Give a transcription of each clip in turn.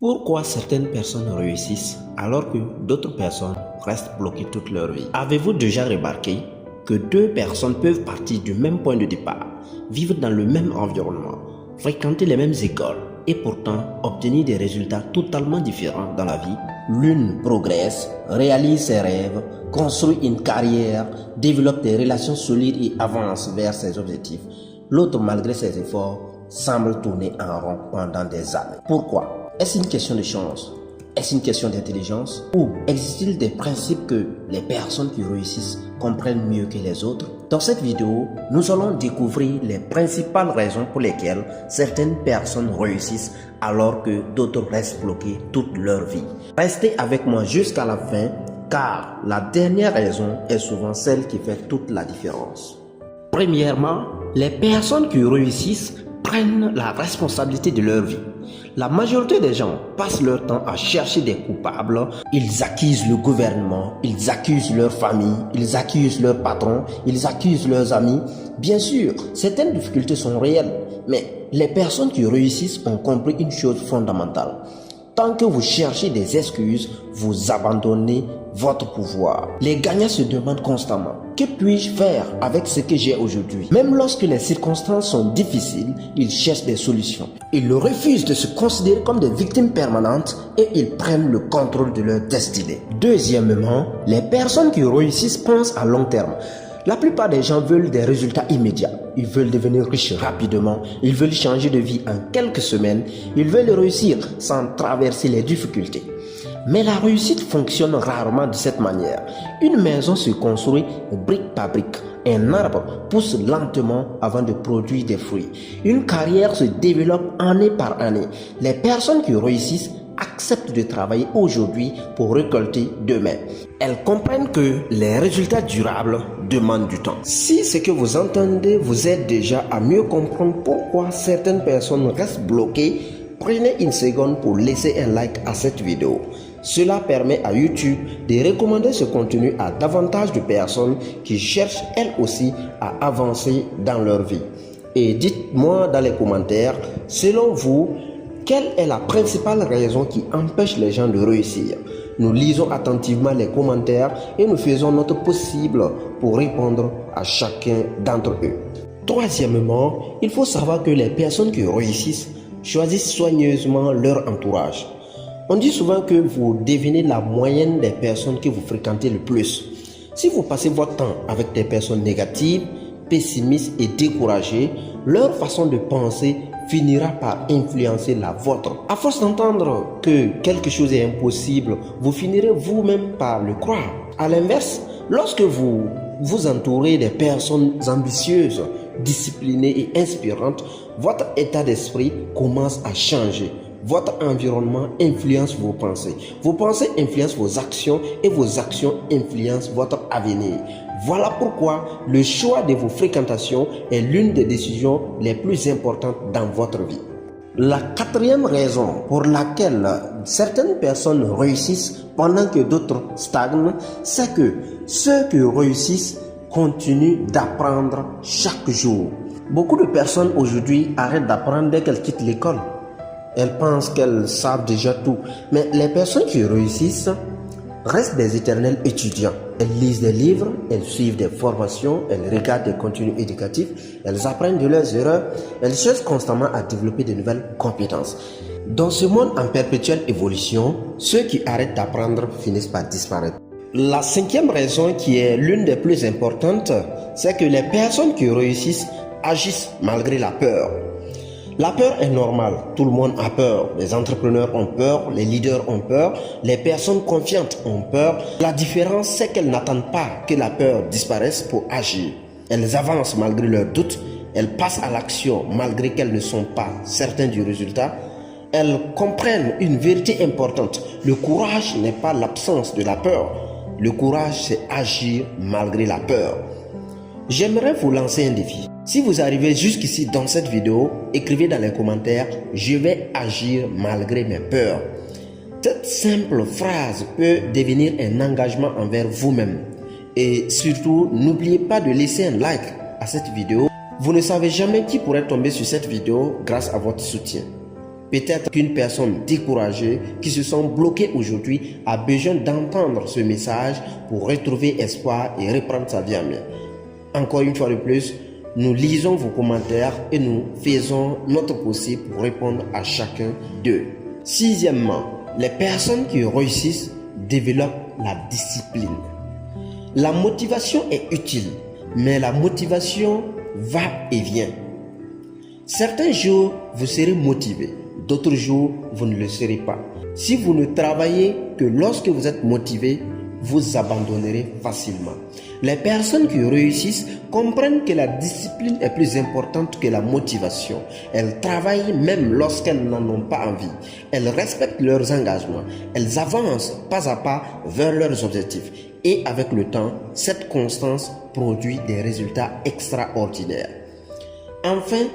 Pourquoi certaines personnes réussissent alors que d'autres personnes restent bloquées toute leur vie? Avez-vous déjà remarqué que deux personnes peuvent partir du même point de départ, vivre dans le même environnement, fréquenter les mêmes écoles et pourtant obtenir des résultats totalement différents dans la vie? L'une progresse, réalise ses rêves, construit une carrière, développe des relations solides et avance vers ses objectifs. L'autre, malgré ses efforts, semble tourner en rond pendant des années. Pourquoi? Est-ce une question de chance? Est-ce une question d'intelligence? Ou existe-t-il des principes que les personnes qui réussissent comprennent mieux que les autres? Dans cette vidéo, nous allons découvrir les principales raisons pour lesquelles certaines personnes réussissent alors que d'autres restent bloquées toute leur vie. Restez avec moi jusqu'à la fin car la dernière raison est souvent celle qui fait toute la différence. Premièrement, les personnes qui réussissent prennent la responsabilité de leur vie. La majorité des gens passent leur temps à chercher des coupables. Ils accusent le gouvernement, ils accusent leur famille, ils accusent leurs patrons, ils accusent leurs amis. Bien sûr, certaines difficultés sont réelles, mais les personnes qui réussissent ont compris une chose fondamentale. Tant que vous cherchez des excuses, vous abandonnez votre pouvoir. Les gagnants se demandent constamment, que puis-je faire avec ce que j'ai aujourd'hui? Même lorsque les circonstances sont difficiles, ils cherchent des solutions. Ils refusent de se considérer comme des victimes permanentes et ils prennent le contrôle de leur destinée. Deuxièmement, les personnes qui réussissent pensent à long terme. La plupart des gens veulent des résultats immédiats. Ils veulent devenir riches rapidement. Ils veulent changer de vie en quelques semaines. Ils veulent réussir sans traverser les difficultés. Mais la réussite fonctionne rarement de cette manière. Une maison se construit brique par brique. Un arbre pousse lentement avant de produire des fruits. Une carrière se développe année par année. Les personnes qui réussissent acceptent de travailler aujourd'hui pour récolter demain. Elles comprennent que les résultats durables demandent du temps. Si ce que vous entendez vous aide déjà à mieux comprendre pourquoi certaines personnes restent bloquées, prenez une seconde pour laisser un like à cette vidéo. Cela permet à YouTube de recommander ce contenu à davantage de personnes qui cherchent elles aussi à avancer dans leur vie. Et dites-moi dans les commentaires, selon vous, quelle est la principale raison qui empêche les gens de réussir? Nous lisons attentivement les commentaires et nous faisons notre possible pour répondre à chacun d'entre eux. Troisièmement, il faut savoir que les personnes qui réussissent choisissent soigneusement leur entourage. On dit souvent que vous devenez la moyenne des personnes que vous fréquentez le plus. Si vous passez votre temps avec des personnes négatives, pessimistes et découragées, leur façon de penser finira par influencer la vôtre. À force d'entendre que quelque chose est impossible, vous finirez vous-même par le croire. À l'inverse, lorsque vous vous entourez des personnes ambitieuses, disciplinées et inspirantes, votre état d'esprit commence à changer. Votre environnement influence vos pensées. Vos pensées influencent vos actions et vos actions influencent votre avenir. Voilà pourquoi le choix de vos fréquentations est l'une des décisions les plus importantes dans votre vie. La quatrième raison pour laquelle certaines personnes réussissent pendant que d'autres stagnent, c'est que ceux qui réussissent continuent d'apprendre chaque jour. Beaucoup de personnes aujourd'hui arrêtent d'apprendre dès qu'elles quittent l'école. Elles pensent qu'elles savent déjà tout. Mais les personnes qui réussissent restent des éternels étudiants. Elles lisent des livres, elles suivent des formations, elles regardent des contenus éducatifs, elles apprennent de leurs erreurs, elles cherchent constamment à développer de nouvelles compétences. Dans ce monde en perpétuelle évolution, ceux qui arrêtent d'apprendre finissent par disparaître. La cinquième raison, qui est l'une des plus importantes, c'est que les personnes qui réussissent agissent malgré la peur. La peur est normale, tout le monde a peur, les entrepreneurs ont peur, les leaders ont peur, les personnes confiantes ont peur. La différence, c'est qu'elles n'attendent pas que la peur disparaisse pour agir. Elles avancent malgré leurs doutes, elles passent à l'action malgré qu'elles ne sont pas certaines du résultat. Elles comprennent une vérité importante, le courage n'est pas l'absence de la peur, le courage c'est agir malgré la peur. J'aimerais vous lancer un défi. Si vous arrivez jusqu'ici dans cette vidéo, écrivez dans les commentaires « Je vais agir malgré mes peurs ». Cette simple phrase peut devenir un engagement envers vous-même. Et surtout, n'oubliez pas de laisser un like à cette vidéo. Vous ne savez jamais qui pourrait tomber sur cette vidéo grâce à votre soutien. Peut-être qu'une personne découragée qui se sent bloquée aujourd'hui a besoin d'entendre ce message pour retrouver espoir et reprendre sa vie en main. Encore une fois de plus, nous lisons vos commentaires et nous faisons notre possible pour répondre à chacun d'eux. Sixièmement, les personnes qui réussissent développent la discipline. La motivation est utile, mais la motivation va et vient. Certains jours, vous serez motivé, d'autres jours, vous ne le serez pas. Si vous ne travaillez que lorsque vous êtes motivé, vous abandonnerez facilement. Les personnes qui réussissent comprennent que la discipline est plus importante que la motivation. Elles travaillent même lorsqu'elles n'en ont pas envie. Elles respectent leurs engagements. Elles avancent pas à pas vers leurs objectifs. Et avec le temps, cette constance produit des résultats extraordinaires. Enfin,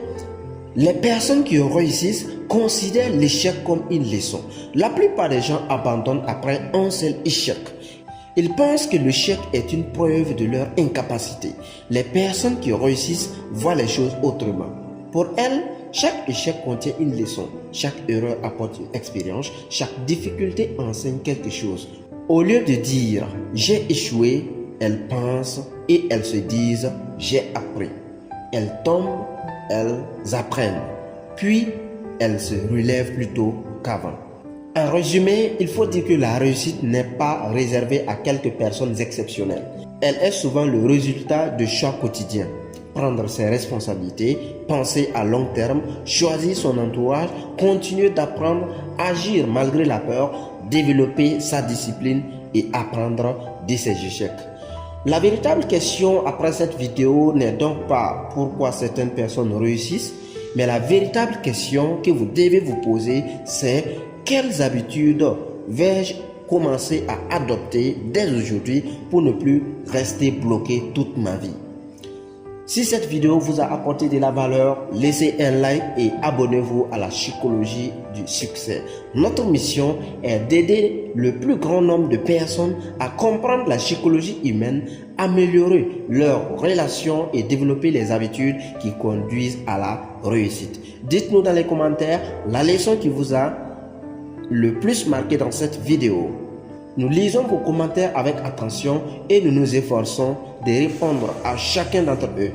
les personnes qui réussissent considèrent l'échec comme une leçon. La plupart des gens abandonnent après un seul échec. Ils pensent que l'échec est une preuve de leur incapacité. Les personnes qui réussissent voient les choses autrement. Pour elles, chaque échec contient une leçon. Chaque erreur apporte une expérience. Chaque difficulté enseigne quelque chose. Au lieu de dire « j'ai échoué », elles pensent et elles se disent « j'ai appris ». Elles tombent, elles apprennent. Puis, elles se relèvent plus tôt qu'avant. En résumé, il faut dire que la réussite n'est pas réservée à quelques personnes exceptionnelles. Elle est souvent le résultat de choix quotidiens. Prendre ses responsabilités, penser à long terme, choisir son entourage, continuer d'apprendre, agir malgré la peur, développer sa discipline et apprendre de ses échecs. La véritable question après cette vidéo n'est donc pas pourquoi certaines personnes réussissent, mais la véritable question que vous devez vous poser, c'est quelles habitudes vais-je commencer à adopter dès aujourd'hui pour ne plus rester bloqué toute ma vie? Si cette vidéo vous a apporté de la valeur, laissez un like et abonnez-vous à la psychologie du succès. Notre mission est d'aider le plus grand nombre de personnes à comprendre la psychologie humaine, améliorer leurs relations et développer les habitudes qui conduisent à la réussite. Dites-nous dans les commentaires la leçon qui vous a le plus marqué dans cette vidéo. Nous lisons vos commentaires avec attention et nous nous efforçons de répondre à chacun d'entre eux.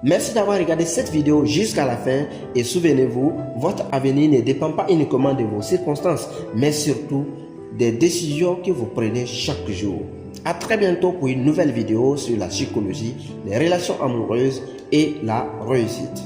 Merci d'avoir regardé cette vidéo jusqu'à la fin et souvenez-vous, votre avenir ne dépend pas uniquement de vos circonstances, mais surtout des décisions que vous prenez chaque jour. À très bientôt pour une nouvelle vidéo sur la psychologie, les relations amoureuses et la réussite.